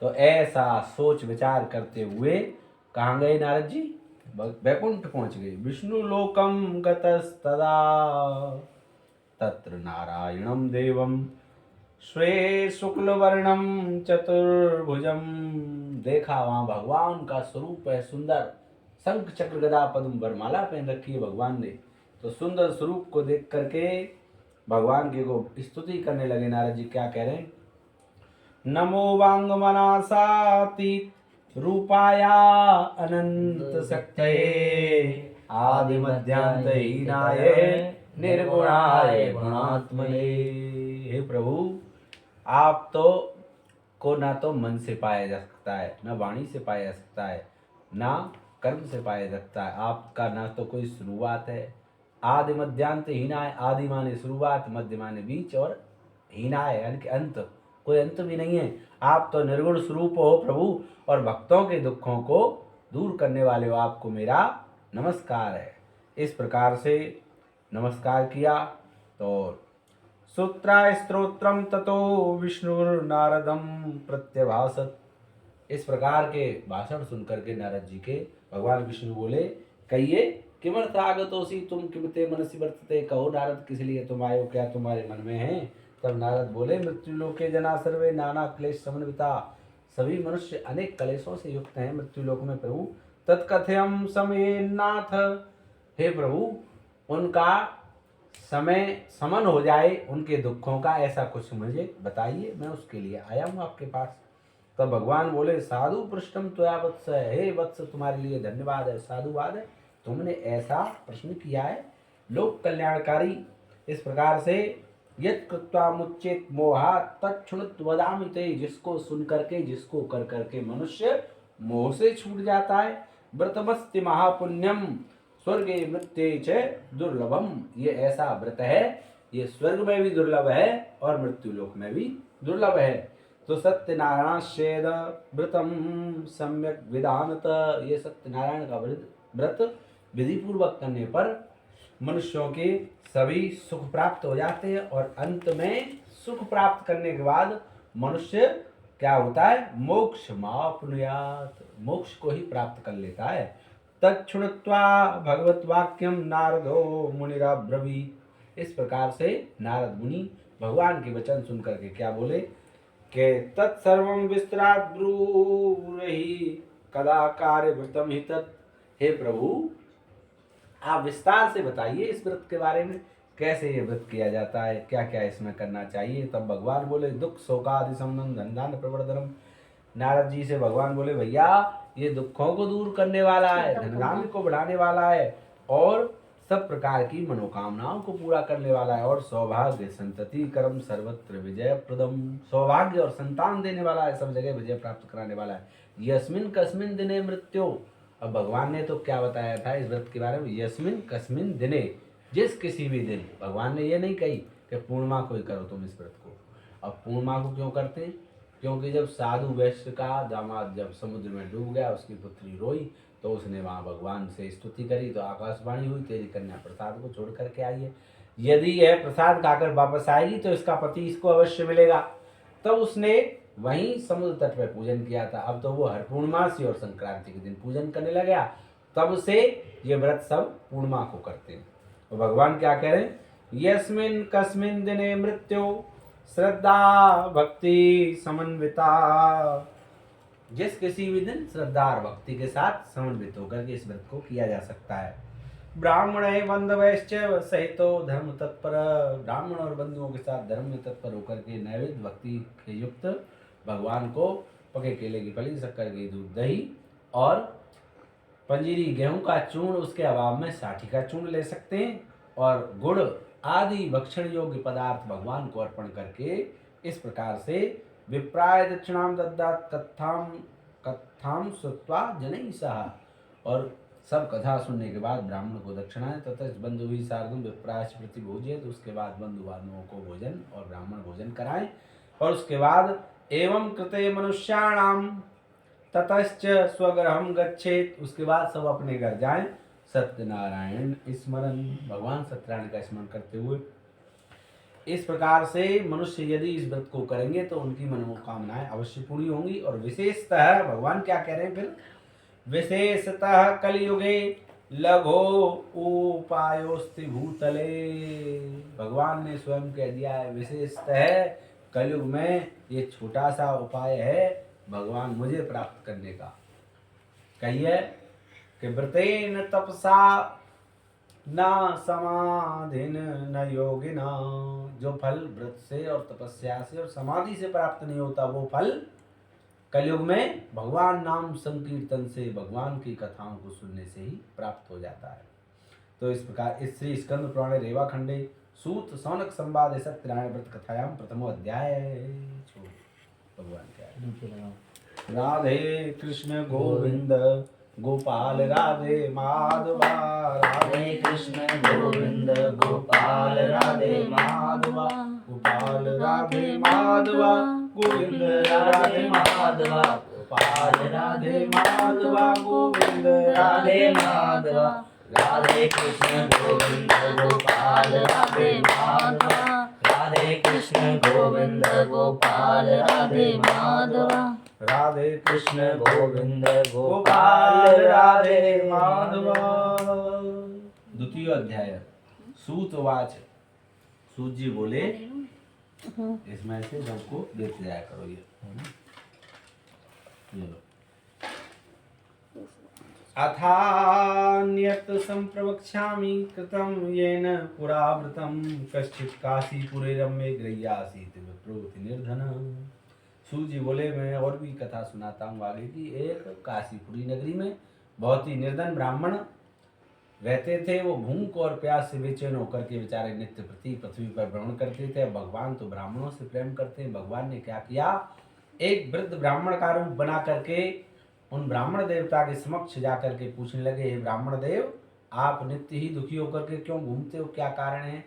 तो ऐसा सोच विचार करते हुए कहाँ गए नारद जी? वैकुंठ पहुंच गए। विष्णु लोकम गतस्तदा तत्र नारायणं देवं श्वे शुक्लवर्णम चतुर्भुजम। देखा वहां भगवान का स्वरूप है सुंदर, शंख चक्र गदा पद्म वरमाला पहन रखी है भगवान ने। तो सुंदर स्वरूप को देख करके भगवान की को स्तुति करने लगे। नारद जी क्या कह रहे हैं? नमो वांग मनासातीत रूपाया अनंत शक्तये आदि मध्यांत हीनाय निर्गुणाय गुणात्मने। हे प्रभु, आप तो को ना तो मन से पाया जा सकता है, ना वाणी से पाया जा सकता है, ना कर्म से पाया जा सकता है। आपका ना तो कोई शुरुआत है, आदि मध्यांत हीनाय। आदि माने शुरुआत, मध्य माने बीच, और हीनाय यानी कि अंत, कोई अंत भी नहीं है। आप तो निर्गुण स्वरूप हो प्रभु, और भक्तों के दुखों को दूर करने वाले हो। आपको मेरा नमस्कार है। इस प्रकार से नमस्कार किया तो सूत्राय स्तोत्रम ततो विष्णुर्नारदम प्रत्यभासत। इस प्रकार के भाषण सुनकर के नारद जी के भगवान विष्णु बोले, कहिए किमर्थागतोसी तुम किमते मनसि वर्तते। कहो नारद, किस लिए तुम आए हो, क्या तुम्हारे मन में है? तब नारद बोले, मृत्युलोके जना सर्वे नाना क्लेश समन्विता। सभी मनुष्य अनेक क्लेशों से युक्त हैं मृत्युलोक में प्रभु। तत्कथयम समय नाथ। हे प्रभु, उनका समय समन हो जाए, उनके दुखों का, ऐसा कुछ मुझे बताइए, मैं उसके लिए आया हूँ आपके पास। तब भगवान बोले, साधु पृष्ठम त्वया वत्स। हे वत्स, तुम्हारे लिए धन्यवाद है, साधुवाद है, तुमने ऐसा प्रश्न किया है, लोक कल्याणकारी। इस प्रकार से यत् कृत्वा मुच्चेत मोहा तच्छृणुत वदामि ते। जिसको सुन करके, जिसको कर करके मनुष्य मोह से छूट जाता है। व्रतमस्ति महापुण्यम स्वर्गे मृत्ये च दुर्लभम। ये ऐसा व्रत है, ये स्वर्ग में भी दुर्लभ है और मृत्यु लोक में भी दुर्लभ है। तो सत्यनारायण शेद व्रतम सम्यक विधानत। ये सत्यनारायण का व्रत विधि पूर्वक करने पर मनुष्यों के सभी सुख प्राप्त हो जाते हैं, और अंत में सुख प्राप्त करने के बाद मनुष्य क्या होता है? मोक्ष माप्नुयात्, मोक्ष को ही प्राप्त कर लेता है। तच्छृणुत्वा भगवत वाक्यम नारदो मुनिराब्रवीत्। इस प्रकार से नारद मुनि भगवान के वचन सुन करके क्या बोले के तत्सर्वं विस्तरात् ब्रूहि कदा कार्यवृतम हि तत्। हे प्रभु, आप विस्तार से बताइए इस व्रत के बारे में, कैसे ये व्रत किया जाता है, क्या क्या इसमें करना चाहिए। तब भगवान बोले, दुख शोकादि समनम धनधान्य प्रवर्धनम। नारद जी से भगवान बोले, भैया ये दुखों को दूर करने वाला है, धनधान्य को बढ़ाने वाला है, और सब प्रकार की मनोकामनाओं को पूरा करने वाला है, और सौभाग्य संतति कर्म सर्वत्र विजय प्रदम। सौभाग्य और संतान देने वाला है, सब जगह विजय प्राप्त कराने वाला है। यस्मिन कस्मिन दिने मृत्यु। अब भगवान ने तो क्या बताया था इस व्रत के बारे में? यस्मिन कस्मिन दिने, जिस किसी भी दिन। भगवान ने ये नहीं कही कि पूर्णिमा को ही करो तुम इस व्रत को। अब पूर्णिमा को क्यों करते हैं? क्योंकि जब साधु वैश्य का दामाद जब समुद्र में डूब गया, उसकी पुत्री रोई, तो उसने वहाँ भगवान से स्तुति करी, तो आकाशवाणी हुई, तेरी कन्या प्रसाद को छोड़ करके आई है, यदि यह प्रसाद खाकर वापस आएगी तो इसका पति इसको अवश्य मिलेगा। तब उसने वहीं समुद्र तट पर पूजन किया था। अब तो वो हर पूर्णमासी और संक्रांति के दिन पूजन करने लग गया। तब से ये व्रत सब पूर्णिमा को करते हैं। तो भगवान क्या कह रहे हैं? यस्मिन कस्मिन दिने मृत्यु श्रद्धा भक्ति समन्विता। जिस किसी भी दिन श्रद्धा और भक्ति के साथ समन्वित होकर के इस व्रत को किया जा सकता है। ब्राह्मण बंधवैश्च सहितो धर्म तत्पर। ब्राह्मण और बंधुओं के साथ धर्म में तत्पर होकर के नैवेद्य भक्ति के युक्त भगवान को पके केले की फली, शक्कर की दूध दही और पंजीरी गेहूं का चूर्ण, उसके अभाव में साठी का चूर्ण ले सकते हैं, और गुड़ आदि भक्षण योग्य पदार्थ भगवान को अर्पण करके इस प्रकार से विप्राय दक्षिणाम दद्यात् कथाम कथाम श्रुत्वा जनैः सह। और सब कथा सुनने के बाद ब्राह्मण को दक्षिणा है, तथा बंधु भी सार्धम विप्राश प्रति भोज्य। तो उसके बाद बंधु बांधवों को भोजन और ब्राह्मण भोजन कराएं, और उसके बाद एवं कृते मनुष्याणाम ततश्च स्वगृहम गच्छेत। उसके बाद सब अपने घर जाएं, सत्यनारायण स्मरण, भगवान सत्यनारायण का स्मरण करते हुए। इस प्रकार से मनुष्य यदि इस व्रत को करेंगे तो उनकी मनोकामनाएं अवश्य पूरी होंगी। और विशेषतः भगवान क्या कह रहे हैं फिर, विशेषतः कलयुगे लघो उपायोस्ति भूतले। भगवान ने स्वयं कह दिया है विशेषतः कलयुग में ये छोटा सा उपाय है भगवान मुझे प्राप्त करने का। कहिए कि व्रतेन तपसा न समाधिन न योगिना, जो फल व्रत से और तपस्या से और समाधि से प्राप्त नहीं होता वो फल कलयुग में भगवान नाम संकीर्तन से, भगवान की कथाओं को सुनने से ही प्राप्त हो जाता है। तो इस प्रकार इस श्री स्कंद पुराणे रेवा खंडे सूत सौनक संवाद सत्यनारायण व्रत कथायाम प्रथमो अध्याय। भगवान क्या राधे कृष्ण गोविंद गोपाल राधे माधवा, राधे कृष्ण गोविंद गोपाल राधे माधवा, गोपाल राधे माधवा गोविंद राधे माधवा, गोपाल राधे माधवा गोविंद राधे माधवा, राधे कृष्ण गोविंद गोपाल राधे माधवा, राधे कृष्ण गोविंद गोपाल राधे माधवा, राधे कृष्ण गोविंद गोपाल राधे माधवा। द्वितीय अध्याय। सूतवाच, सूत जी बोले इसमें से सबको देते जाया करो ये लो। अथान्यत् संप्रवक्ष्यामि कृतं येन पुरावृतं, कश्चित् काशीपुरे रम्ये गृह्यासीत् विप्रोति निर्धन। सूत जी बोले मैं और भी कथा सुनाता हूँ आगे की। एक काशीपुरी नगरी में बहुत ही निर्धन ब्राह्मण रहते थे। वो भूख और प्यास से बेचैन होकर के बेचारे नित्य प्रति पृथ्वी पर भ्रमण करते थे। भगवान तो ब्राह्मणों से प्रेम करते हैं। भगवान ने क्या किया, एक वृद्ध ब्राह्मण का रूप बना करके उन ब्राह्मण देवता के समक्ष जाकर के पूछने लगे, हे ब्राह्मण देव, आप नित्य ही दुखी होकर के क्यों घूमते हो, क्या कारण है,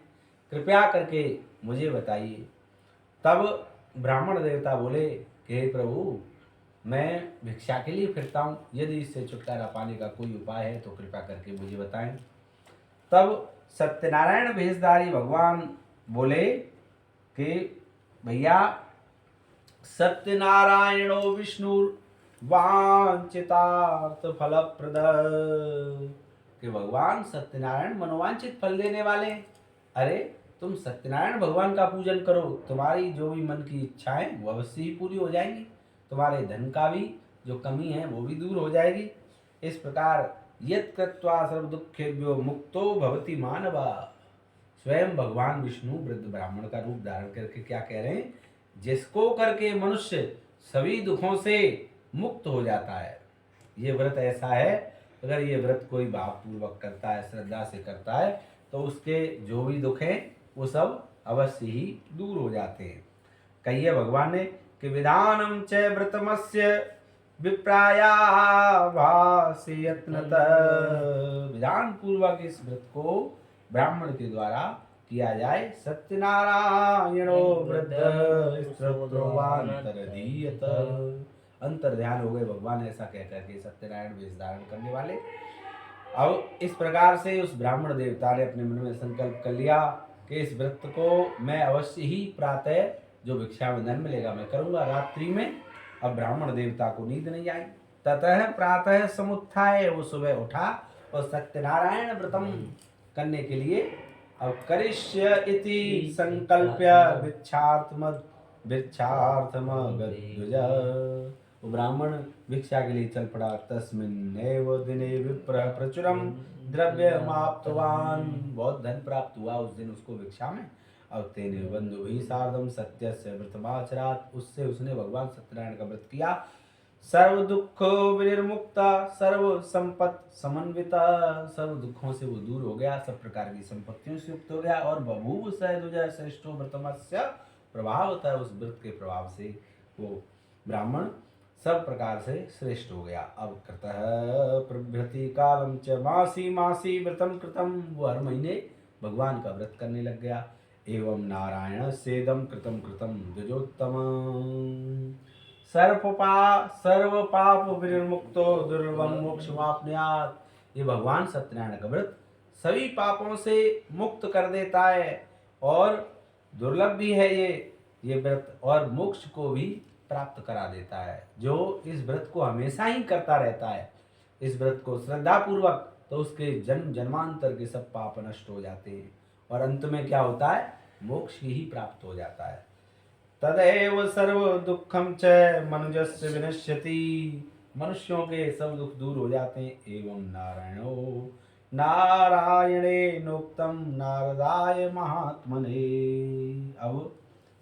कृपया करके मुझे बताइए। तब ब्राह्मण देवता बोले कि हे प्रभु, मैं भिक्षा के लिए फिरता हूँ, यदि इससे छुटकारा पाने का कोई उपाय है तो कृपया करके मुझे बताएं। तब सत्यनारायण भेषधारी भगवान बोले कि भैया, सत्यनारायणो विष्णु वांछितार्थ फलप्रद, कि भगवान सत्यनारायण मनोवांछित फल देने वाले। अरे तुम सत्यनारायण भगवान का पूजन करो, तुम्हारी जो भी मन की इच्छाएं वो अवश्य ही पूरी हो जाएंगी, तुम्हारे धन का भी जो कमी है वो भी दूर हो जाएगी। इस प्रकार यत् कृत्वा सर्व दुखेभ्यो मुक्तो भवति मानवा। स्वयं भगवान विष्णु वृद्ध ब्राह्मण का रूप धारण करके क्या कह रहे हैं, जिसको करके मनुष्य सभी दुखों से मुक्त हो जाता है। ये व्रत ऐसा है, अगर ये व्रत कोई भावपूर्वक करता है, श्रद्धा से करता है, तो उसके जो भी दुख हैं वो सब अवश्य ही दूर हो जाते हैं। कहिए भगवान ने कि विधानम च व्रतमस्य विप्राया भासि यत्नतः, विधान पूर्वक इस व्रत को ब्राह्मण के द्वारा किया जाए। सत्यनारायणो वृद्ध स्त्रोवान्तरधीयत, अंतर ध्यान हो गए भगवान ऐसा कह करके सत्यनारायण वेश धारण करने वाले। अब इस प्रकार से उस ब्राह्मण देवता ने अपने मन में संकल्प कर लिया कि इस व्रत को मैं अवश्य ही प्रातः जो भिक्षा में धन मिलेगा मैं करूंगा, रात्रि में। अब ब्राह्मण देवता को नींद नहीं आई। ततः प्रातः समुत्थाय, वो सुबह उठा और सत्यनारायण व्रतम करने के लिए अब करिष्य इति संकल्प्य भिक्षार्थमगद्विज, वो ब्राह्मण भिक्षा के लिए चल पड़ा। तस्मिन्नेव दिने विप्रः प्रचुरम द्रव्यमाप्तवान्, बहुत धन प्राप्त हुआ उस दिन उसको भिक्षा में। अब तेने बंधुभिः सार्धं सत्यस्य व्रतमाचरात्, उससे उसने भगवान सत्यनारायण का व्रत किया। सर्व दुख विनिर्मुक्ता सर्व संपत्ति समन्विता, सर्व दुखों से वो दूर हो गया, सब प्रकार की संपत्तियों से युक्त हो गया। और बभूव सहदुज श्रेष्ठो व्रतमस्य प्रभावतः, उस व्रत के प्रभाव से वो ब्राह्मण सब प्रकार से श्रेष्ठ हो गया। अब कृतः प्रभृति कालम च मासी मासी व्रतम कृतम, वो हर महीने भगवान का व्रत करने लग गया। एवं नारायण सेदम कृतम कृतम द्विजोत्तम, सर्व पाप विनिर्मुक्तो दुर्लभम मोक्षमाप्नुयात्, ये भगवान सत्यनारायण का व्रत सभी पापों से मुक्त कर देता है और दुर्लभ भी है ये व्रत, और मोक्ष को भी प्राप्त करा देता है। जो इस व्रत को हमेशा ही करता रहता है, इस व्रत को श्रद्धा पूर्वक, तो उसके जन्म जन्मांतर के सब पाप नष्ट हो जाते हैं और अंत में क्या होता है, मोक्ष ही प्राप्त हो जाता है। तदेव सर्व दुखम च मनुजस्य विनश्यति, मनुष्यों के सब दुख दूर हो जाते हैं। एवं नारायणो नारायणे नोक्तम नारदाय महात्मने। अब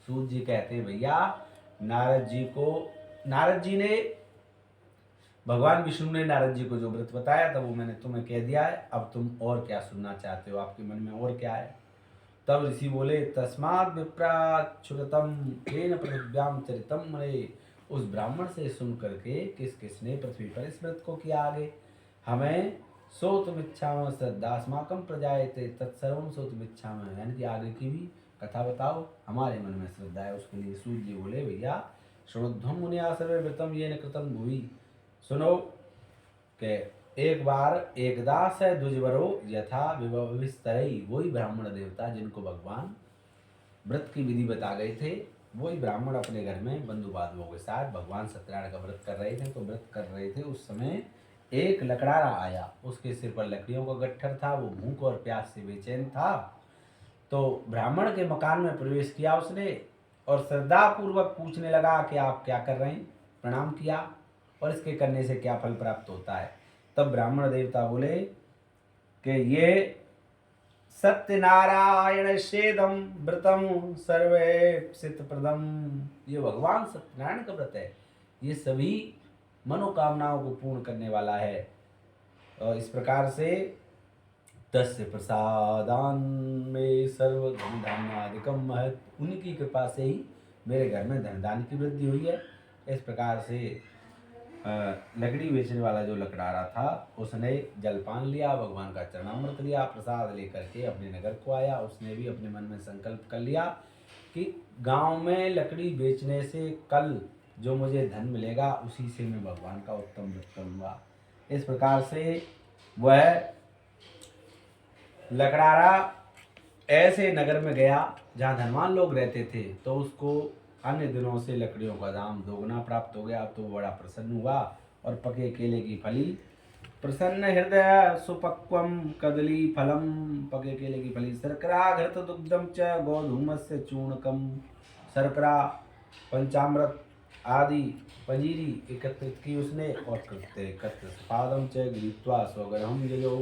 सूत जी कहते हैं, भैया नारद जी ने, भगवान विष्णु ने नारद जी को जो व्रत बताया था वो मैंने तुम्हें कह दिया है। अब तुम और क्या सुनना चाहते हो, आपके मन में और क्या है। तब ऋषि बोले, तस्मात् विप्राच्युतम तेन पृथिव्याम चरितम मने। उस ब्राह्मण से सुन करके किसने पृथ्वी पर इस व्रत को किया आगे, हमें सोतुमिच्छामः श्रद्धास्माकं प्रजायते तत्सर्वं सोतुमिच्छामः, यानी कि आगे की भी कथा बताओ, हमारे मन में श्रद्धा है उसके लिए। सूत जी बोले, भैया श्रोध्वम मुनिया सर्वे व्रतम येन कृतं भुवि। सुनो के एक बार एकदा स द्विजवरो यथा विस्तरई, वही ब्राह्मण देवता जिनको भगवान व्रत की विधि बता गए थे, वही ब्राह्मण अपने घर में बंधु बांधवों के साथ भगवान सत्यनारायण का व्रत कर रहे थे। तो व्रत कर रहे थे, उस समय एक लकड़ारा आया, उसके सिर पर लकड़ियों का गट्ठर था, वो भूख और प्यास से बेचैन था। तो ब्राह्मण के मकान में प्रवेश किया उसने और श्रद्धा पूर्वक पूछने लगा कि आप क्या कर रहे हैं। प्रणाम किया, और इसके करने से क्या फल प्राप्त होता है। तब ब्राह्मण देवता बोले कि ये सत्यनारायण शेदम व्रतम सर्वे सित प्रदम, ये भगवान सत्यनारायण का व्रत है, ये सभी मनोकामनाओं को पूर्ण करने वाला है। और इस प्रकार से तस्य प्रसादान में सर्व धन धान्यादिकम महत्, उनकी कृपा से ही मेरे घर में धन दान की वृद्धि हुई है। इस प्रकार से लकड़ी बेचने वाला जो लकड़ारा था उसने जलपान लिया, भगवान का चरणामृत लिया, प्रसाद लेकर के अपने नगर को आया। उसने भी अपने मन में संकल्प कर लिया कि गांव में लकड़ी बेचने से कल जो मुझे धन मिलेगा उसी से मैं भगवान का उत्तम व्रत करूँगा। इस प्रकार से वह लकड़ारा ऐसे नगर में गया जहाँ धनवान लोग रहते थे, तो उसको अन्य दिनों से लकड़ियों का दाम दोगुना प्राप्त हो गया। तो बड़ा प्रसन्न हुआ और पके केले की फली, प्रसन्न हृदय सुपक्वम कदली फलम, पके केले की फली, शर्करा घृत दुग्धम च गोधूमस्य चूर्णकम, शर्करा पंचामृत आदि पंजीरी एकत्रित की उसने, और पादम च गृहीत्वा स्वगृहं ययौ।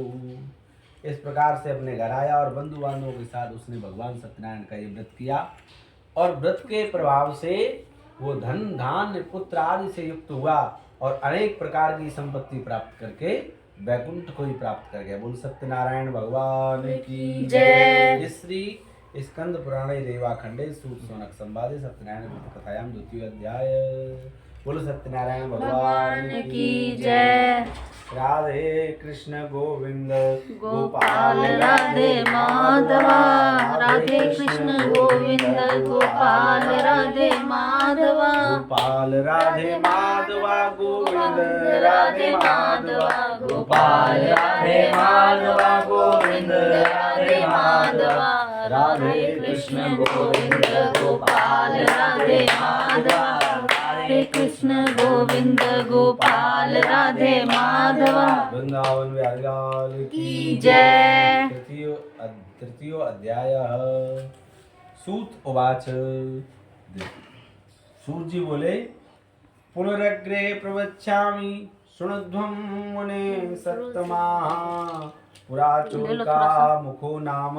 इस प्रकार से अपने घर आया और बंधु बांधवों के साथ उसने भगवान सत्यनारायण का ये व्रत किया, और व्रत के प्रभाव से वो धन धान्य पुत्र आदि से युक्त हुआ और अनेक प्रकार की संपत्ति प्राप्त करके वैकुंठ को ही प्राप्त कर गया। बोल सत्यनारायण भगवान की जय। श्री स्कंद पुराणे रेवाखंडे सूत शौनक संवादे सत्यनारायण व्रत कथायाम द्वितीय अध्याय। बोलो सत्यनारायण भगवान की जय। राधे कृष्ण गोविंद गोपाल राधे माधवा, राधे कृष्ण गोविंद गोपाल राधे माधवा, गोपाल राधे माधवा गोविंद राधे माधवा, गोपाल राधे माधवा गोविंद राधे माधवा, राधे कृष्ण गोविंद गोपाल राधे माधवा, राधे कृष्ण गोविंद गोपाल राधे माधवा। वृंदावन बिहारी लाल की जय। तृतीयो अध्याय। सूत उवाच। सूत जी बोले, पुनरग्रे प्रवक्ष्यामि शृणुध्वं मुने सत्तमा, पुरा चोरका मुखो नाम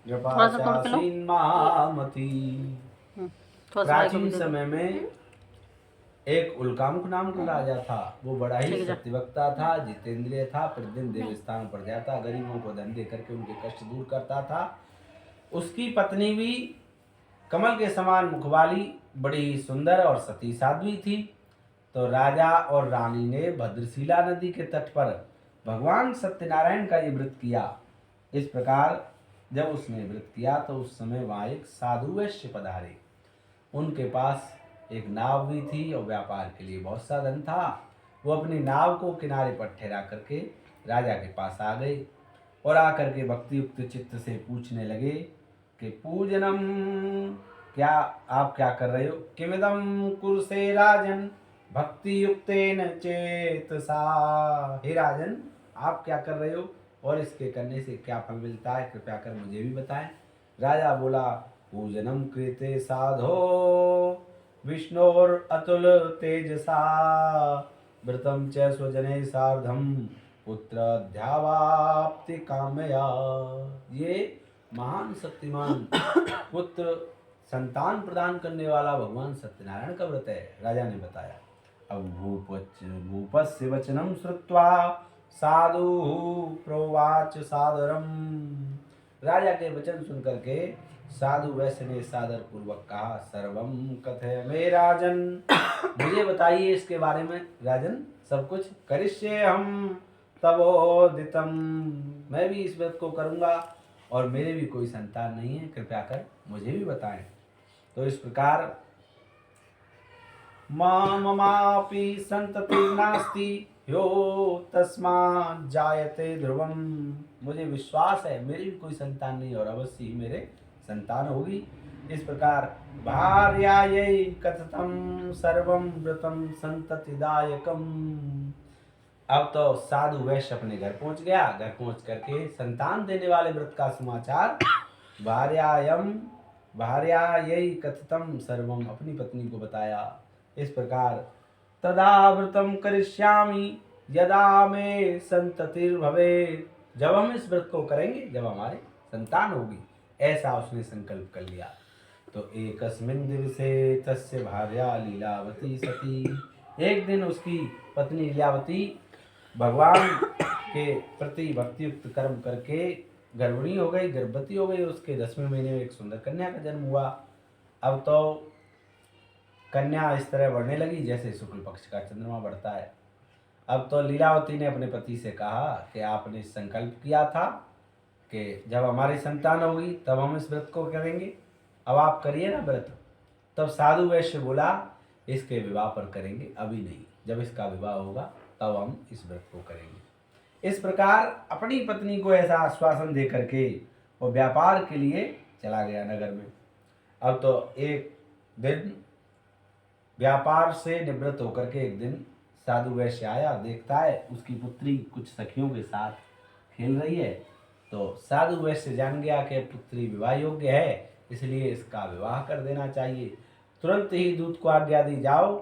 कृपाचासीन महामती। प्राचीन समय में एक उल्कामुख नाम का राजा था। वो बड़ा ही सत्यवक्ता था, जितेंद्रिय था, प्रतिदिन देव स्थान पर जाता, गरीबों को धन दे करके उनके कष्ट दूर करता था। उसकी पत्नी भी कमल के समान मुख वाली, बड़ी ही सुंदर और सती साध्वी थी। तो राजा और रानी ने भद्रशिला नदी के तट पर भगवान सत्यनारायण का ये व्रत किया। इस प्रकार जब उसने व्रत किया तो उस समय वहाँ एक साधु वैश्य पधारे। उनके पास एक नाव भी थी और व्यापार के लिए बहुत सा धन था। वो अपनी नाव को किनारे पर ठहरा करके राजा के पास आ गए और आकर के भक्ति युक्त चित्त से पूछने लगे कि पूजनम, क्या आप क्या कर रहे हो? किमिदम कुरुसे राजन भक्ति युक्तेन चेतसा। हे राजन, आप क्या कर रहे हो और इसके करने से क्या फल मिलता है, कृपया कर मुझे भी बताएं। राजा बोला, पूजनम कृते साधो विष्णोर अतुल तेजसा व्रतम च स्वजने सार्धम पुत्र ध्यावाप्ति कामया। ये महान शक्तिमान पुत्र संतान प्रदान करने वाला भगवान सत्यनारायण का व्रत है, राजा ने बताया। अब भूपस्य वचनम श्रुत्वा साधु प्रोवाच सादरम। राजा के वचन सुनकर के साधु वैश्य ने सादर पूर्वक कहा, सर्वम कथय मे राजन, मुझे बताइए इसके बारे में राजन सब कुछ। करिष्ये हम तवोदितम, मैं भी इस व्रत को करूंगा और मेरे भी कोई संतान नहीं है, कृपया कर मुझे भी बताएं। तो इस प्रकार ममापि संततिर्नास्ति ह्यो तस्मात् जायते ध्रुवम, मुझे विश्वास है मेरी भी कोई संतान नहीं और अवश्य ही मेरे संतान होगी। इस प्रकार भार्यायै कथितं सर्वं व्रतं संततिदायकम। अब तो साधु वैश्य अपने घर पहुंच गया। घर पहुंच करके संतान देने वाले व्रत का समाचार भार्यायै कथितं सर्वम, अपनी पत्नी को बताया। इस प्रकार तदा व्रतम करिष्यामि यदा मे संततिर्भवेत्, जब हम इस व्रत को करेंगे जब हमारे संतान होगी, ऐसा उसने संकल्प कर लिया। तो एकस्मिन् दिवसे तस्य भार्या लीलावती सती, एक दिन उसकी पत्नी लीलावती भगवान के प्रति भक्तियुक्त कर्म करके गर्भिणी हो गई, गर्भवती हो गई। उसके 10वें महीने में एक सुंदर कन्या का जन्म हुआ। अब तो कन्या इस तरह बढ़ने लगी जैसे शुक्ल पक्ष का चंद्रमा बढ़ता है। अब तो लीलावती ने अपने पति से कहा कि आपने संकल्प किया था कि जब हमारी संतान होगी तब हम इस व्रत को करेंगे, अब आप करिए ना व्रत। तब साधु वैश्य बोला, इसके विवाह पर करेंगे, अभी नहीं, जब इसका विवाह होगा तब हम इस व्रत को करेंगे। इस प्रकार अपनी पत्नी को ऐसा आश्वासन दे करके वो व्यापार के लिए चला गया नगर में। अब तो एक दिन व्यापार से निवृत्त होकर के एक दिन साधु वैश्य आया, देखता है उसकी पुत्री कुछ सखियों के साथ खेल रही है। तो साधु वैश्य जान गया कि पुत्री विवाह योग्य है, इसलिए इसका विवाह कर देना चाहिए। तुरंत ही दूत को आज्ञा दी, जाओ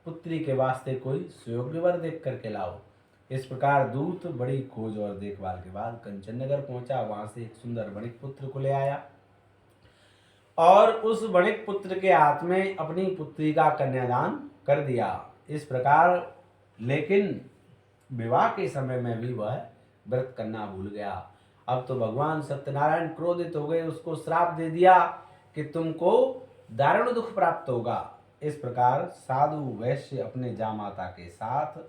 पुत्री के वास्ते कोई सुयोग्य वर देख करके लाओ। इस प्रकार दूत बड़ी खोज और देखभाल के बाद कंचन नगर पहुंचा। वहां से एक सुंदर वणिक पुत्र को ले आया और उस वणिक पुत्र के हाथ में अपनी पुत्री का कन्यादान कर दिया। इस प्रकार लेकिन विवाह के समय में भी वह व्रत करना भूल गया। अब तो भगवान सत्यनारायण क्रोधित हो गए, उसको श्राप दे दिया कि तुमको दारुण दुख प्राप्त होगा। इस प्रकार साधु वैश्य अपने जामाता के साथ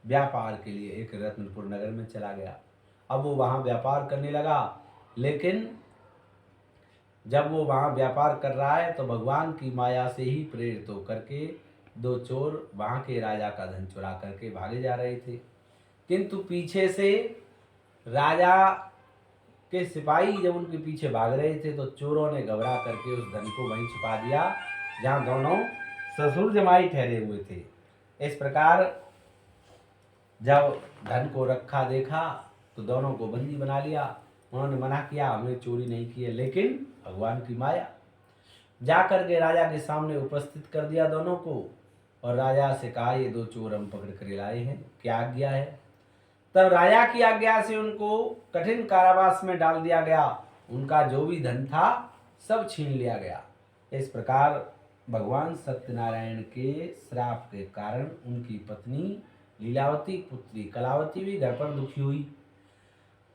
व्यापार के लिए एक रत्नपुर नगर में चला गया। अब वो वहाँ व्यापार करने लगा, लेकिन जब वो वहाँ व्यापार कर रहा है तो भगवान की माया से ही प्रेरित होकर के दो चोर वहाँ के राजा का धन चुरा करके भागे जा रहे थे। किंतु पीछे से राजा के सिपाही जब उनके पीछे भाग रहे थे तो चोरों ने घबरा करके उस धन को वहीं छुपा दिया जहाँ दोनों ससुर जमाई ठहरे हुए थे। इस प्रकार जब धन को रखा देखा तो दोनों को बंदी बना लिया। उन्होंने मना किया, हमने चोरी नहीं की है, लेकिन भगवान की माया। जाकर के राजा के सामने उपस्थित कर दिया दोनों को और राजा से कहा, ये दो चोर हम पकड़ कर लाए हैं, क्या आज्ञा है? तब राजा की आज्ञा से उनको कठिन कारावास में डाल दिया गया। उनका जो भी धन था सब छीन लिया गया। इस प्रकार भगवान सत्यनारायण के श्राप के कारण उनकी पत्नी लीलावती पुत्री कलावती भी घर पर दुखी हुई।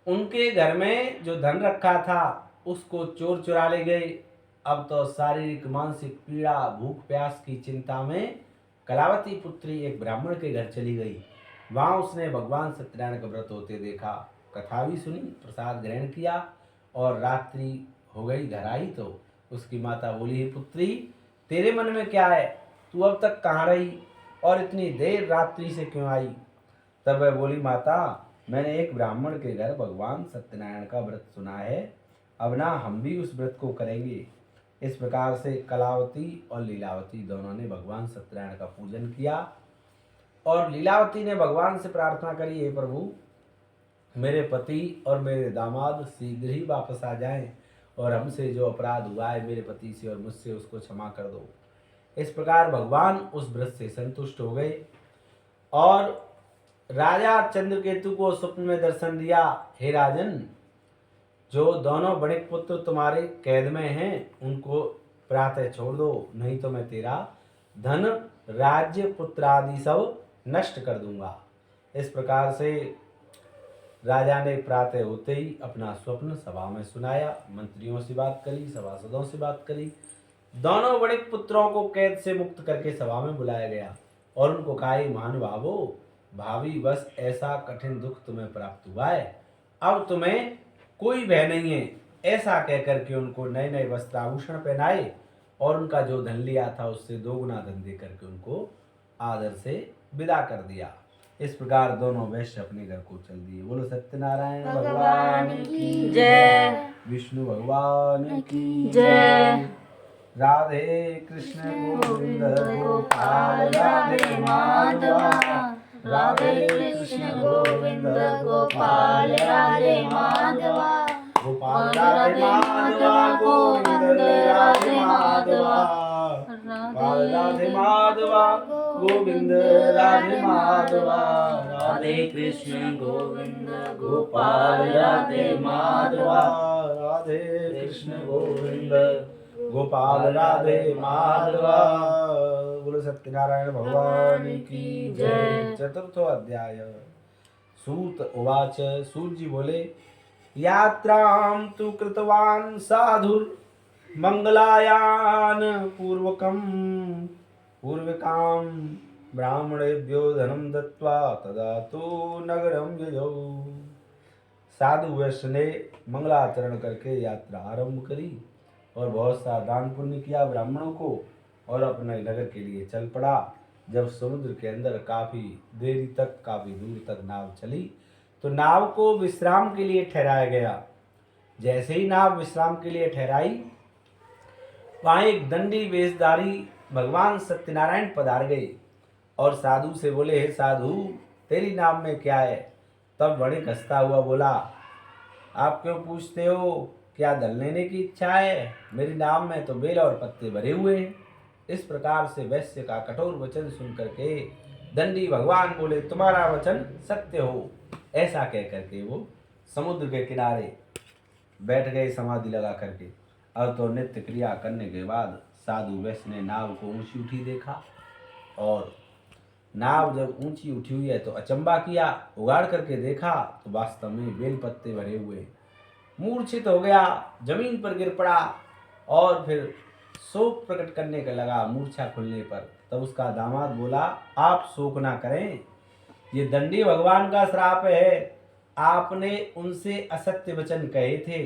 उनके घर में जो धन रखा था उसको चोर चुरा ले गए। अब तो शारीरिक मानसिक पीड़ा भूख प्यास की चिंता में कलावती पुत्री एक ब्राह्मण के घर चली गई। वहाँ उसने भगवान सत्यनारायण का व्रत होते देखा, कथा भी सुनी, प्रसाद ग्रहण किया और रात्रि हो गई। घर आई तो उसकी माता बोली, हे पुत्री, तेरे मन में क्या है? तू अब तक कहाँ रही और इतनी देर रात्रि से क्यों आई? तब वह बोली, माता, मैंने एक ब्राह्मण के घर भगवान सत्यनारायण का व्रत सुना है अब ना हम भी उस व्रत को करेंगे। इस प्रकार से कलावती और लीलावती दोनों ने भगवान सत्यनारायण का पूजन किया और लीलावती ने भगवान से प्रार्थना करी, हे प्रभु मेरे पति और मेरे दामाद शीघ्र ही वापस आ जाएं और हमसे जो अपराध हुआ है मेरे पति से और मुझसे उसको क्षमा कर दो। इस प्रकार भगवान उस व्रत से संतुष्ट हो गए और राजा चंद्रकेतु को स्वप्न में दर्शन दिया, हे राजन जो दोनों बड़े पुत्र तुम्हारे कैद में हैं उनको प्रातः छोड़ दो, नहीं तो मैं तेरा धन राज्य पुत्र आदि सब नष्ट कर दूंगा। इस प्रकार से राजा ने प्रातः होते ही अपना स्वप्न सभा में सुनाया, मंत्रियों से बात करी, सभासदों से बात करी। दोनों बड़े पुत्रों को कैद से मुक्त करके सभा में बुलाया गया और उनको कहा, महानुभावो भावी बस ऐसा कठिन दुख तुम्हें प्राप्त हुआ है, अब तुम्हें कोई भय नहीं है। ऐसा कहकर के उनको नए नए वस्त्र आभूषण पहनाए और उनका जो धन लिया था उससे 2 गुना धन दे करके उनको आदर से विदा कर दिया। इस प्रकार दोनों वैश्य अपने घर को चल दिए। बोलो सत्यनारायण भगवान की जय। विष्णु भगवान की जय। राधे कृष्ण गोविंद गोपाल राधे माधवा, राधे कृष्ण गोविंद गोपाल राधे माधवा, गोपाल राधे माधवा गोविंद राधे माधवा, गोपाल राधे माधवा गोविंद राधे माधवा, राधे कृष्ण गोविंद गोपाल राधे माधवा, राधे कृष्ण गोविंद गोपाल राधे माधवा। बोलो सत्यनारायण भगवान की जय। चतुर्थो अध्याय। सूत उवाच, सूत जी बोले, यात्रां तु कृतवान् साधुर् मंगलायान पूर्वकां ब्राह्मणेभ्यो धनं दत्त्वा तदा तो नगरं ययौ। साधु वैश्य ने मंगलाचरण करके यात्रा आरंभ करी और बहुत सा दान पुण्य किया ब्राह्मणों को और अपने नगर के लिए चल पड़ा। जब समुद्र के अंदर काफ़ी देरी तक, काफ़ी दूर तक नाव चली तो नाव को विश्राम के लिए ठहराया गया। जैसे ही नाव विश्राम के लिए ठहराई, वहाँ एक दंडी वेशधारी भगवान सत्यनारायण पधार गए और साधु से बोले, हे साधु तेरी नाव में क्या है? तब वणिक हंसता हुआ बोला, आप क्यों पूछते हो? क्या धन लेने की इच्छा है? मेरी नाव में तो बेल और पत्ते भरे हुए हैं। इस प्रकार से वैश्य का कठोर वचन सुन करके दंडी भगवान बोले, तुम्हारा वचन सत्य हो। ऐसा कह करके वो समुद्र के किनारे बैठ गए समाधि लगा करके। अब तो नित्य क्रिया करने के बाद साधु वैश्य ने नाव को ऊंची उठी देखा और नाव जब ऊंची उठी हुई है तो अचंबा किया। उगाड़ करके देखा तो वास्तव में बेल पत्ते भरे हुए। मूर्छित हो गया, जमीन पर गिर पड़ा और फिर शोक प्रकट करने का लगा मूर्छा खुलने पर। तब उसका दामाद बोला, आप शोक ना करें, ये दंडी भगवान का श्राप है। आपने उनसे असत्य वचन कहे थे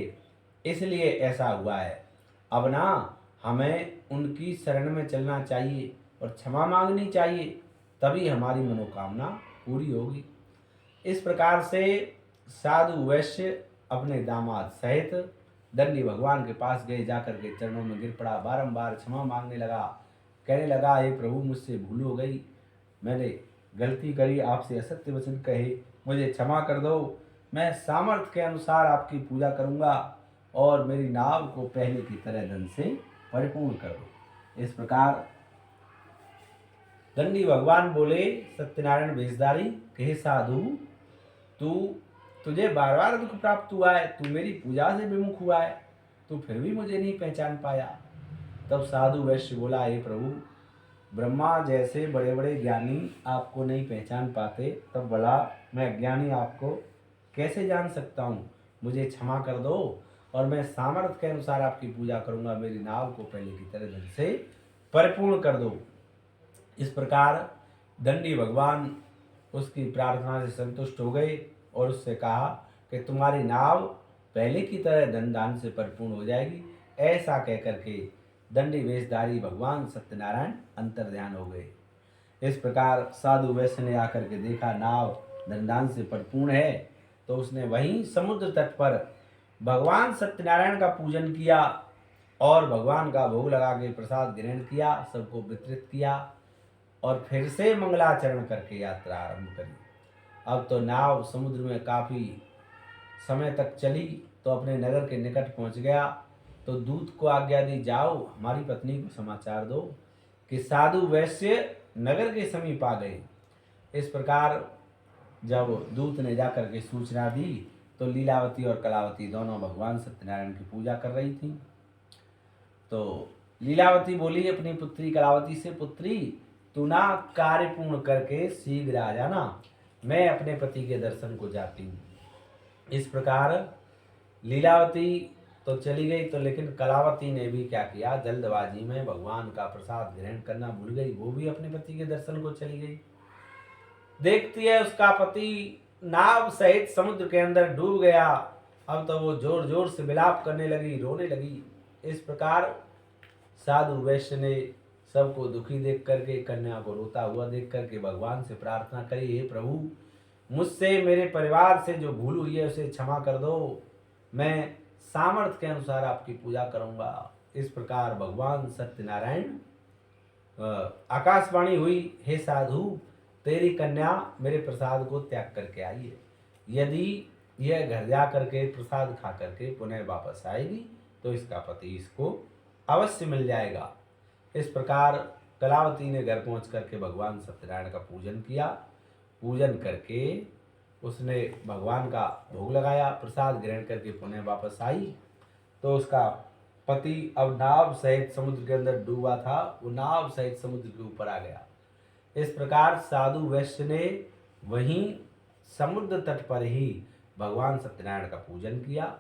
इसलिए ऐसा हुआ है। अब ना हमें उनकी शरण में चलना चाहिए और क्षमा मांगनी चाहिए, तभी हमारी मनोकामना पूरी होगी। इस प्रकार से साधु वैश्य अपने दामाद सहित दंडी भगवान के पास गए, जाकर के चरणों में गिर पड़ा, बारंबार क्षमा मांगने लगा। कहने लगा, हे प्रभु मुझसे भूल हो गई, मैंने गलती करी, आपसे असत्य वचन कहे, मुझे क्षमा कर दो। मैं सामर्थ्य के अनुसार आपकी पूजा करूंगा और मेरी नाव को पहले की तरह धन से परिपूर्ण कर दो। इस प्रकार दंडी भगवान बोले, सत्यनारायण वेशधारी, हे साधु तुझे बार बार दुख प्राप्त हुआ है, तू मेरी पूजा से विमुख हुआ है, तू फिर भी मुझे नहीं पहचान पाया। तब साधु वैश्य बोला, हे प्रभु ब्रह्मा जैसे बड़े बड़े ज्ञानी आपको नहीं पहचान पाते, तब भला मैं अज्ञानी आपको कैसे जान सकता हूँ? मुझे क्षमा कर दो और मैं सामर्थ्य के अनुसार आपकी पूजा करूँगा। मेरी नाव को पहले की तरह धन से परिपूर्ण कर दो। इस प्रकार दंडी भगवान उसकी प्रार्थना से संतुष्ट हो गए और उससे कहा कि तुम्हारी नाव पहले की तरह धन दान से परिपूर्ण हो जाएगी। ऐसा कह करके दंडी वेशधारी भगवान सत्यनारायण अंतर ध्यान हो गए। इस प्रकार साधु वैश्य ने आकर के देखा नाव धन दान से परिपूर्ण है, तो उसने वहीं समुद्र तट पर भगवान सत्यनारायण का पूजन किया और भगवान का भोग लगा के प्रसाद ग्रहण किया, सबको वितरित किया और फिर से मंगलाचरण करके यात्रा आरंभ करी। अब तो नाव समुद्र में काफ़ी समय तक चली तो अपने नगर के निकट पहुंच गया। तो दूत को आज्ञा दी, जाओ हमारी पत्नी को समाचार दो कि साधु वैश्य नगर के समीप आ गए। इस प्रकार जब दूत ने जाकर के सूचना दी तो लीलावती और कलावती दोनों भगवान सत्यनारायण की पूजा कर रही थीं। तो लीलावती बोली अपनी पुत्री कलावती से, पुत्री तू ना कार्य पूर्ण करके शीघ्र आ जाना, मैं अपने पति के दर्शन को जाती हूँ। इस प्रकार लीलावती तो चली गई, तो लेकिन कलावती ने भी क्या किया, जल्दबाजी में भगवान का प्रसाद ग्रहण करना भूल गई, वो भी अपने पति के दर्शन को चली गई। देखती है उसका पति नाव सहित समुद्र के अंदर डूब गया। अब तो वो जोर जोर से विलाप करने लगी, रोने लगी। इस प्रकार साधु वैश्य ने सबको दुखी देख करके, कन्या को रोता हुआ देख करके भगवान से प्रार्थना करी, हे प्रभु मुझसे मेरे परिवार से जो भूल हुई है उसे क्षमा कर दो, मैं सामर्थ्य के अनुसार आपकी पूजा करूंगा। इस प्रकार भगवान सत्यनारायण आकाशवाणी हुई, हे साधु तेरी कन्या मेरे प्रसाद को त्याग करके आई है, यदि यह घर जा करके प्रसाद खा करके पुनः वापस आएगी तो इसका पति इसको अवश्य मिल जाएगा। इस प्रकार कलावती ने घर पहुंच करके भगवान सत्यनारायण का पूजन किया। पूजन करके उसने भगवान का भोग लगाया, प्रसाद ग्रहण करके पुनः वापस आई तो उसका पति अब नाव सहित समुद्र के अंदर डूबा था, वो नाव सहित समुद्र के ऊपर आ गया। इस प्रकार साधु वैश्य ने वहीं समुद्र तट पर ही भगवान सत्यनारायण का पूजन किया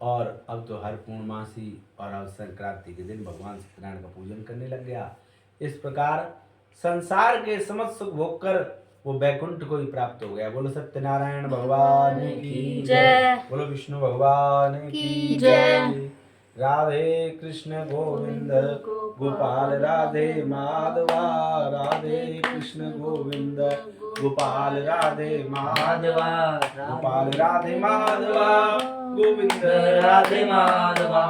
और अब तो हर पूर्णमासी और अब संक्रांति के दिन भगवान सत्यनारायण का पूजन करने लग गया। इस प्रकार संसार के समस्त सुख भोग कर वो बैकुंठ को ही प्राप्त हो गया। बोलो सत्यनारायण भगवान की जय, बोलो विष्णु भगवान की जय। राधे कृष्ण गोविंद गोपाल राधे माधवा, राधे कृष्ण गोविंद गोपाल राधे माधवा, गोपाल राधे माधवा, गोविंद राधे माधवा,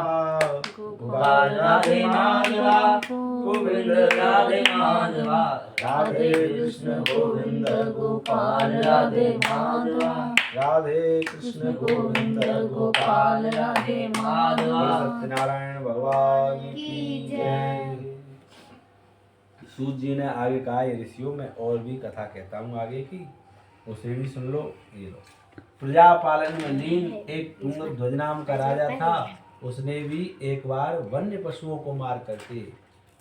गोपाल राधे माधवा, गोविंद राधे माधवा, राधे कृष्ण गोविंद गोपाल राधे माधवा, राधे कृष्ण गोविंद गोपाल राधे माधवा। सत्यनारायण भगवान की जय। सूत जी ने आगे कहा, ये ऋषियों में और भी कथा कहता हूँ आगे की, उसे भी सुन लो। ये लो, प्रजा पालन में लीन एक तुंगध्वज नाम का राजा था। उसने भी एक बार वन्य पशुओं को मार करके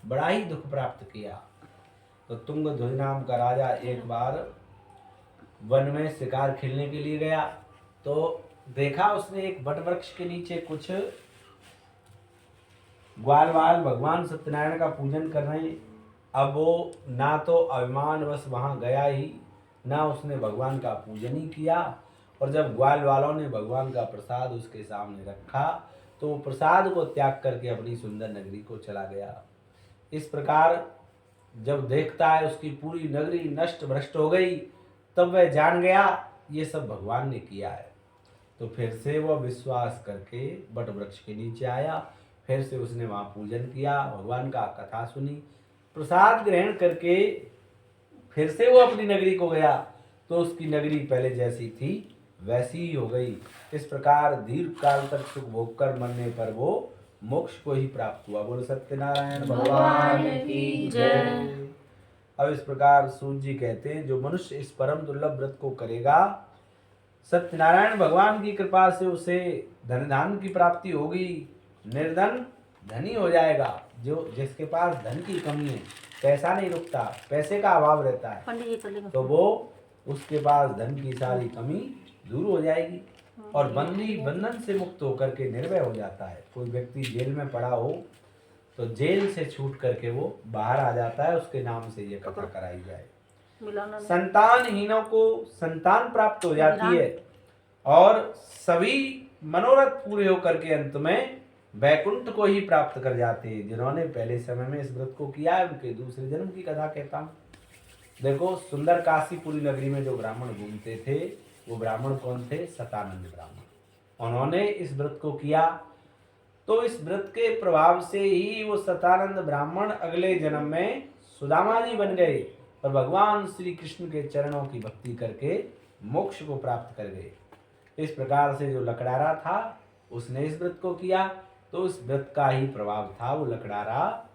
बड़ा ही दुख प्राप्त किया। तो तुंगध्वज नाम का राजा एक बार वन में शिकार खेलने के लिए गया तो देखा उसने एक वट वृक्ष के नीचे कुछ ग्वाल वाल भगवान सत्यनारायण का पूजन कर रहे हैं। अब वो ना तो अभिमानवश वहां गया ही, ना उसने भगवान का पूजन ही किया। और जब ग्वाल वालों ने भगवान का प्रसाद उसके सामने रखा तो वो प्रसाद को त्याग करके अपनी सुंदर नगरी को चला गया। इस प्रकार जब देखता है उसकी पूरी नगरी नष्ट भ्रष्ट हो गई, तब वह जान गया ये सब भगवान ने किया है। तो फिर से वह विश्वास करके वट वृक्ष के नीचे आया, फिर से उसने वहाँ पूजन किया, भगवान का कथा सुनी, प्रसाद ग्रहण करके फिर से वो अपनी नगरी को गया तो उसकी नगरी पहले जैसी थी वैसी ही हो गई। इस प्रकार दीर्घ काल तक सुख भोग कर मरने पर वो मोक्ष को ही प्राप्त हुआ। बोलो सत्यनारायण भगवान की जय। अब इस प्रकार सूत जी कहते हैं, जो मनुष्य इस परम दुर्लभ व्रत को करेगा, सत्यनारायण भगवान की कृपा से उसे धन धान की प्राप्ति होगी, निर्धन धनी हो जाएगा। जो जिसके पास धन की कमी है, पैसा नहीं रुकता, पैसे का अभाव रहता है, तो वो उसके पास धन की सारी कमी दूर हो जाएगी और बंधन से मुक्त होकर के निर्भय हो जाता है। कोई व्यक्ति जेल में पड़ा हो तो जेल से छूट करके वो बाहर आ जाता है, उसके नाम से ये कथा कराई जाए। संतानहीनों को संतान प्राप्त हो जाती है और सभी मनोरथ पूरे होकर के अंत में वैकुंठ को ही प्राप्त कर जाते हैं। जिन्होंने पहले समय में इस व्रत को किया है उनके दूसरे जन्म की कथा कहता हूँ। देखो, सुंदर काशीपुरी नगरी में जो ब्राह्मण घूमते थे वो ब्राह्मण कौन थे? शतानंद ब्राह्मण। उन्होंने इस व्रत को किया, तो इस व्रत के प्रभाव से ही वो सतानंद ब्राह्मण अगले जन्म में सुदामा जी बन गए और भगवान श्री कृष्ण के चरणों की भक्ति करके मोक्ष को प्राप्त कर गए। इस प्रकार से जो लकड़ारा था उसने इस व्रत को किया, तो उस व्रत का ही प्रभाव था। वो लकड़ारा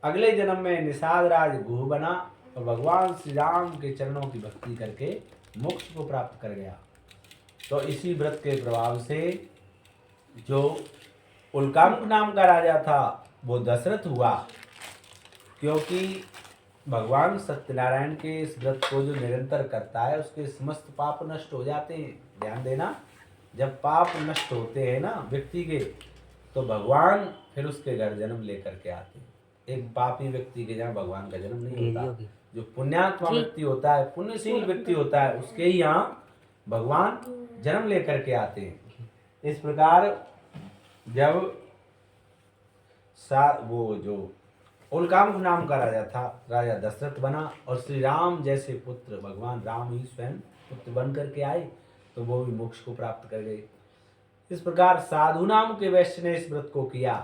अगले जन्म में निषाद राज गुह बना और भगवान श्री राम के चरणों की भक्ति करके मोक्ष को प्राप्त कर गया। तो इसी व्रत के प्रभाव से जो उल्कामुक नाम का राजा था वो दशरथ हुआ, क्योंकि भगवान सत्यनारायण के इस व्रत को जो निरंतर करता है उसके समस्त पाप नष्ट हो जाते हैं। ध्यान देना, जब पाप नष्ट होते हैं ना व्यक्ति के, तो भगवान फिर उसके घर जन्म लेकर के आते हैं। एक पापी व्यक्ति के यहाँ भगवान का जन्म नहीं होता। जो पुण्यात्मा व्यक्ति होता है, पुण्यशील व्यक्ति होता है, उसके ही यहाँ भगवान जन्म लेकर के आते हैं। इस प्रकार जब वो जो उल्कामुक नाम का राजा था, राजा दशरथ बना और श्री राम जैसे पुत्र भगवान राम ही स्वयं पुत्र बन करके आए, तो वो भी मोक्ष को प्राप्त कर गए। इस प्रकार साधु नाम के वैश्य ने इस व्रत को किया,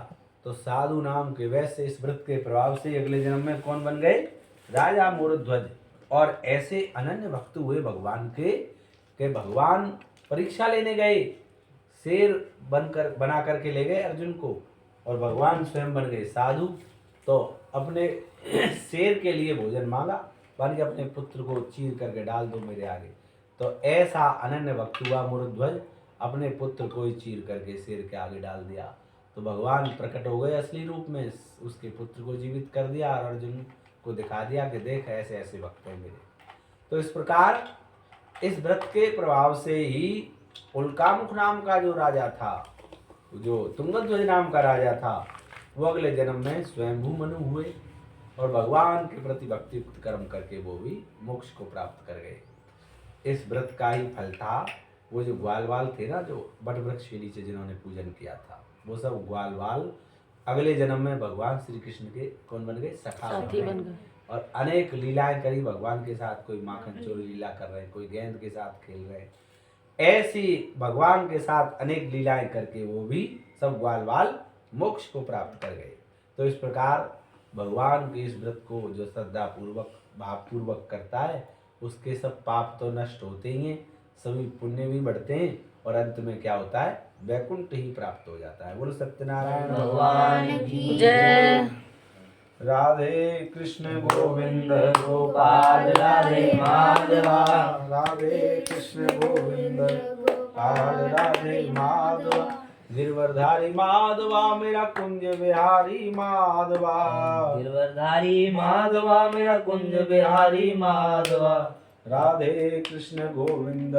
तो साधु नाम के वैश्य इस व्रत के प्रभाव से अगले जन्म में कौन बन गए? राजा मोरध्वज। और ऐसे अनन्य भक्त हुए भगवान के भगवान परीक्षा लेने गए, शेर बना करके ले गए अर्जुन को, और भगवान स्वयं बन गए साधु। तो अपने शेर के लिए भोजन मांगा, बन के अपने पुत्र को चीर करके डाल दो मेरे आगे। तो ऐसा अनन्य भक्त हुआ मोरध्वज, अपने पुत्र को ही चीर करके शेर के आगे डाल दिया। तो भगवान प्रकट हो गए असली रूप में, उसके पुत्र को जीवित कर दिया और अर्जुन को दिखा दिया कि देख ऐसे ऐसे भक्त हैं मेरे। तो इस प्रकार इस व्रत के प्रभाव से ही उल्कामुक नाम का जो राजा था, जो तुंगध्वज नाम का राजा था, वो अगले जन्म में स्वयंभू मनु हुए और भगवान के प्रति भक्ति युक्त कर्म करके वो भी मोक्ष को प्राप्त कर गए। इस व्रत का ही फल था। वो जो ग्वालवाल थे ना, जो बट वृक्ष के नीचे जिन्होंने पूजन किया था, वो सब ग्वालवाल अगले जन्म में भगवान श्री कृष्ण के कौन बन गए? सखा बन गए। और अनेक लीलाएं करी भगवान के साथ। कोई माखन चोरी लीला कर रहे हैं, कोई गेंद के साथ खेल रहे हैं। ऐसी भगवान के साथ अनेक लीलाएं करके वो भी सब ग्वालवाल मोक्ष को प्राप्त कर गए। तो इस प्रकार भगवान के इस व्रत को जो श्रद्धा पूर्वक भावपूर्वक करता है, उसके सब पाप तो नष्ट होते ही हैं, सभी पुण्य भी बढ़ते हैं और अंत में क्या होता है? वैकुंठ ही प्राप्त हो जाता है। बोलो सत्यनारायण भगवान की जय। राधे कृष्ण गोविंद गोपाल राधे माधवा, राधे कृष्ण गोविंद गोपाल राधे माधवा, गिरवरधारी माधवा मेरा कुंज बिहारी माधवा, गिरवरधारी माधवा मेरा कुंज बिहारी माधवा, राधे कृष्ण गोविंद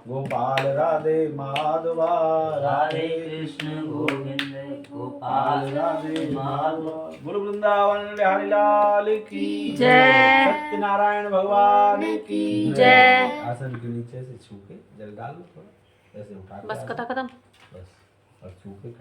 गोपाल राधे माधवा, राधे कृष्ण गोविंद गोपाल राधे माधवा। गुरु वृंदावन बिहारी लाल की जय। सत्यनारायण भगवान की जय। आसन के नीचे से छू के जल डाल दो, थोड़ा ऐसे उठा के बस खत्म। बस, और छू के खड़े